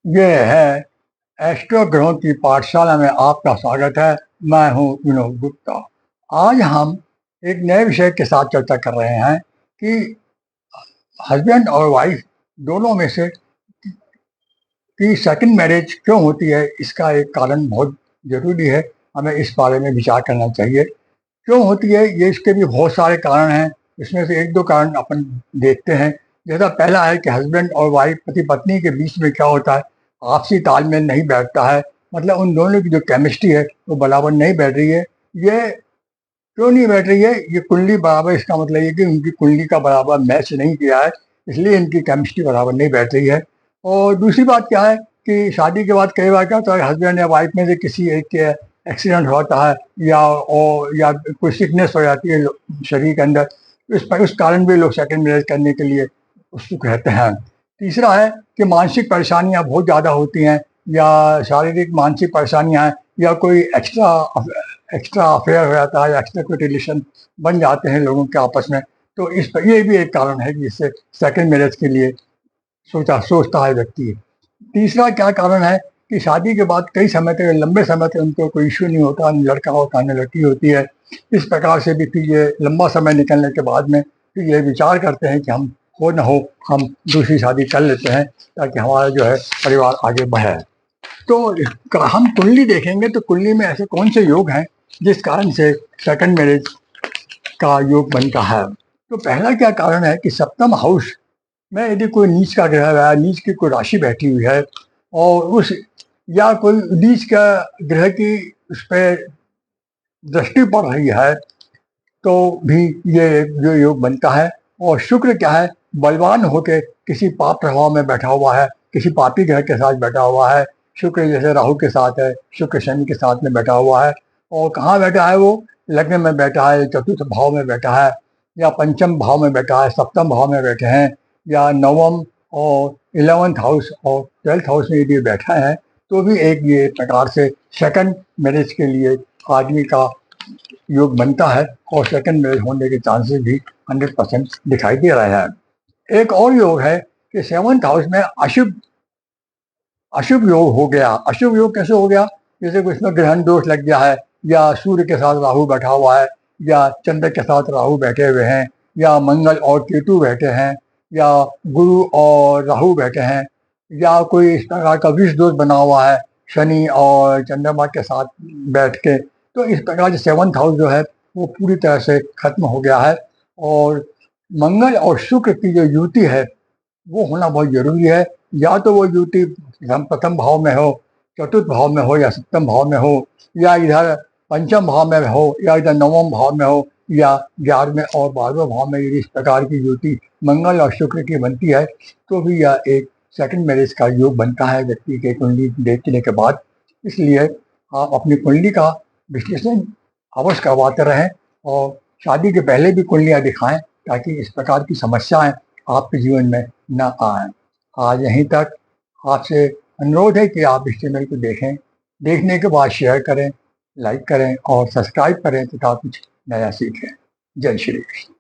ये है एस्ट्रो ग्रहों की पाठशाला में आपका स्वागत है। मैं हूं विनोद गुप्ता। आज हम एक नए विषय के साथ चर्चा कर रहे हैं कि हस्बैंड और वाइफ दोनों में से कि सेकंड मैरिज क्यों होती है। इसका एक कारण बहुत जरूरी है, हमें इस बारे में विचार करना चाहिए। क्यों होती है ये, इसके भी बहुत सारे कारण हैं। इसमें से एक दो कारण अपन देखते हैं। जैसा पहला है कि हस्बैंड और वाइफ पति पत्नी के बीच में क्या होता है, आपसी तालमेल नहीं बैठता है। मतलब उन दोनों की जो केमिस्ट्री है वो बराबर नहीं बैठ रही है। ये क्यों नहीं बैठ रही है, ये कुंडली बराबर, इसका मतलब ये कि उनकी कुंडली का बराबर मैच नहीं किया है, इसलिए इनकी केमिस्ट्री बराबर नहीं बैठ रही है। और दूसरी बात क्या है कि शादी के बाद कई बार क्या होता है, हस्बैंड या वाइफ में से किसी एक के एक्सीडेंट होता है या कोई सिकनेस हो जाती है शरीर के अंदर, उस कारण भी लोग सेकंड मैरिज करने के लिए उत्सुक रहते हैं। तीसरा है कि मानसिक परेशानियां बहुत ज़्यादा होती हैं, या शारीरिक मानसिक परेशानियां हैं, या कोई एक्स्ट्रा अफेयर हो जाता है, एक्स्ट्रा कोई रिलेशन बन जाते हैं लोगों के आपस में। तो इस पर ये भी एक कारण है कि जिससे सेकंड मैरिज के लिए सोचता है व्यक्ति। तीसरा क्या कारण है कि शादी के बाद कई समय तक, लंबे समय तक उनको कोई इश्यू नहीं होता, न लड़का होता न लड़की होती है। इस प्रकार से भी फिर ये लंबा समय निकलने के बाद में फिर ये विचार करते हैं कि हम हो न हो हम दूसरी शादी कर लेते हैं, ताकि हमारा जो है परिवार आगे बढ़े। तो हम कुंडली देखेंगे तो कुंडली में ऐसे कौन से योग हैं जिस कारण से सेकंड मैरिज का योग बनता है। तो पहला क्या कारण है कि सप्तम हाउस में यदि कोई नीच का ग्रह है, नीच की कोई राशि बैठी हुई है, और उस या कोई नीच का ग्रह की उस पर दृष्टि पड़ रही है, तो भी ये जो योग बनता है। और शुक्र क्या है, बलवान होकर किसी पाप प्रभाव में बैठा हुआ है, किसी पापी ग्रह के साथ बैठा हुआ है। शुक्र जैसे राहु के साथ है, शुक्र शनि के साथ में बैठा हुआ है। और कहाँ बैठा है वो, लग्न में बैठा है, चतुर्थ भाव में बैठा है, या पंचम भाव में बैठा है, सप्तम भाव में बैठे हैं, या नवम और 11th हाउस और 12th हाउस में यदि बैठा है, तो भी एक ये प्रकार से सेकंड मैरिज के लिए आदमी का योग बनता है। और सेकंड मैरिज होने के चांसेस भी 100% दिखाई दे रहे हैं। एक और योग है कि 7th हाउस में अशुभ अशुभ योग हो गया। अशुभ योग कैसे हो गया, जैसे कोई इसमें ग्रहण दोष लग गया है, या सूर्य के साथ राहु बैठा हुआ है, या चंद्र के साथ राहु बैठे हुए हैं, या मंगल और केतु बैठे हैं, या गुरु और राहु बैठे हैं, या कोई इस प्रकार का विष दोष बना हुआ है शनि और चंद्रमा के साथ बैठ के। तो इस प्रकार से 7th हाउस जो है वो पूरी तरह से खत्म हो गया है। और मंगल और शुक्र की जो युति है वो होना बहुत जरूरी है। या तो वो युति प्रथम भाव में हो, चतुर्थ भाव में हो, या सप्तम भाव में हो, या इधर पंचम भाव में हो, या इधर नवम भाव में हो, या 11वें और 12वें भाव में यदि इस प्रकार की युति मंगल और शुक्र की बनती है, तो भी यह एक सेकंड मैरिज का योग बनता है व्यक्ति के कुंडली देखने के बाद। इसलिए आप अपनी कुंडली का विश्लेषण अवश्य करवाते रहें, और शादी के पहले भी कुंडलियाँ दिखाएं, ताकि इस प्रकार की समस्याएं आपके जीवन में न आए। आज यहीं तक। आपसे अनुरोध है कि आप इस चैनल को देखें, देखने के बाद शेयर करें, लाइक करें और सब्सक्राइब करें तथा कुछ नया सीखें। जय श्री कृष्ण।